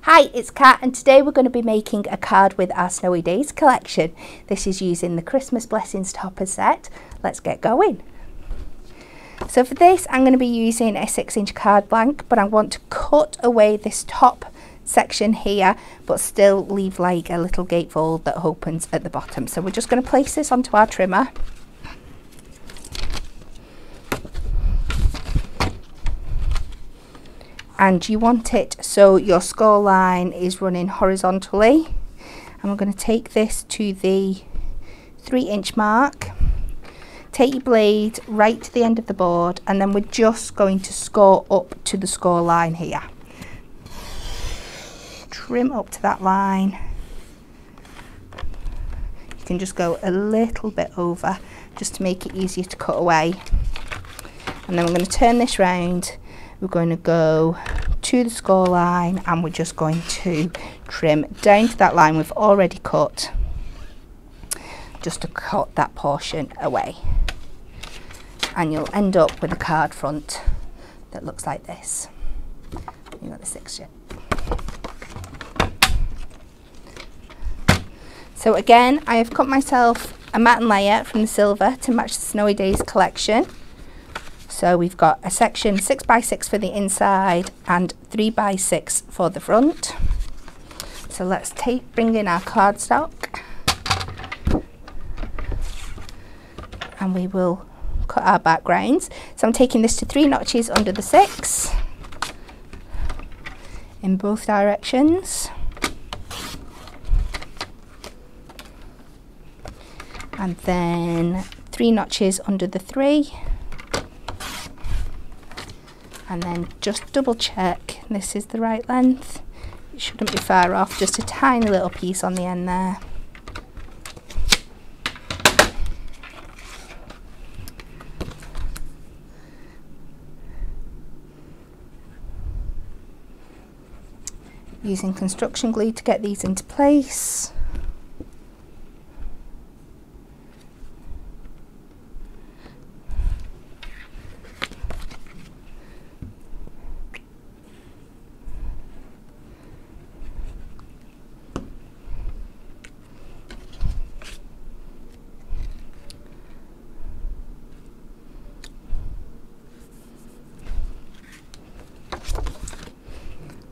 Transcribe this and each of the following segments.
Hi, it's Kat, and today we're going to be making a card with our Snowy Days collection. This is using the Christmas Blessings topper set. Let's get going. So for this I'm going to be using a 6-inch card blank, but I want to cut away this top section here but still leave like a little gatefold that opens at the bottom. So we're just going to place this onto our trimmer. And you want it so your score line is running horizontally, and we're going to take this to the 3-inch mark. Take your blade right to the end of the board, and then we're just going to score up to the score line here. Trim up to that line. You can just go a little bit over just to make it easier to cut away. And then we're going to turn this round. We're going to go to the score line and we're just going to trim down to that line we've already cut, just to cut that portion away. And you'll end up with a card front that looks like this. You've got the 6 yet. So again, I have cut myself a matte layer from the silver to match the Snowy Days collection. So we've got a section 6x6 for the inside and 3x6 for the front. So let's bring in our cardstock, and we will cut our backgrounds. So I'm taking this to 3 notches under the 6 in both directions, and then 3 notches under the 3. And then just double check this is the right length. It shouldn't be far off, just a tiny little piece on the end there. Using construction glue to get these into place.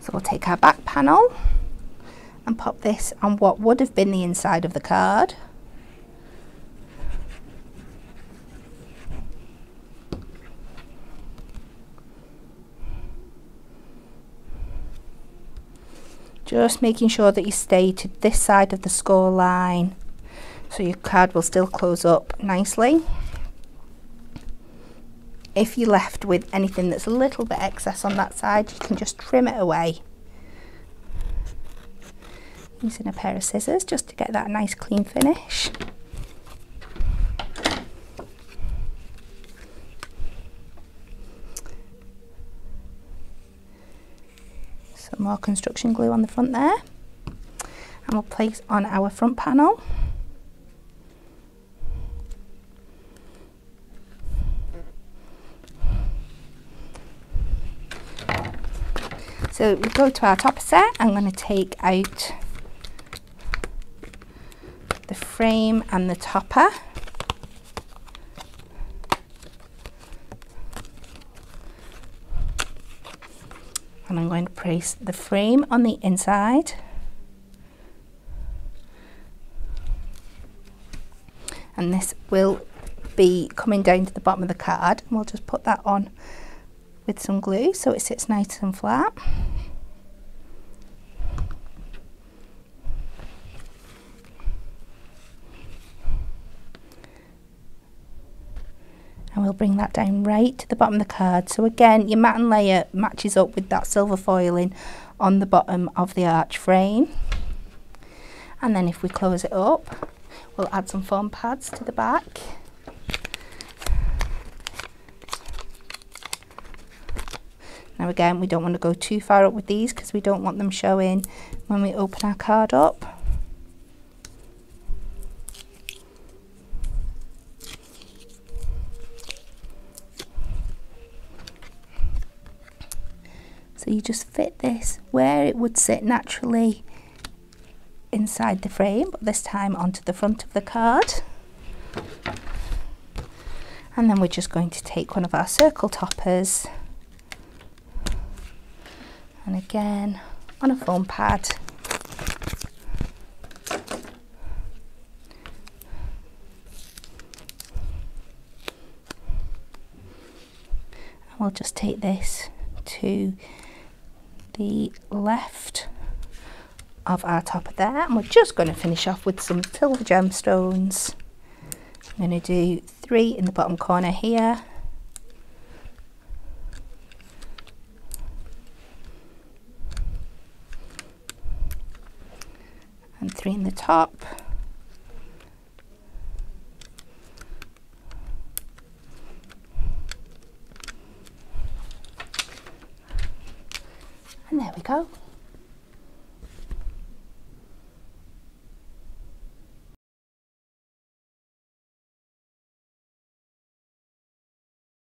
So we'll take our back panel and pop this on what would have been the inside of the card. Just making sure that you stay to this side of the score line so your card will still close up nicely. If you're left with anything that's a little bit excess on that side, you can just trim it away using a pair of scissors just to get that nice clean finish. Some more construction glue on the front there, and we'll place on our front panel. So we go to our topper set. I'm going to take out the frame and the topper. And I'm going to place the frame on the inside. And this will be coming down to the bottom of the card. And we'll just put that on with some glue so it sits nice and flat. And we'll bring that down right to the bottom of the card. So again, your matte layer matches up with that silver foiling on the bottom of the arch frame. And then if we close it up, we'll add some foam pads to the back. Now again, we don't want to go too far up with these because we don't want them showing when we open our card up. So you just fit this where it would sit naturally inside the frame, but this time onto the front of the card. And then we're just going to take one of our circle toppers, and again on a foam pad, and we'll just take this to the left of our topper there, and we're just going to finish off with some silver gemstones. I'm going to do 3 in the bottom corner here, and 3 in the top, and there we go.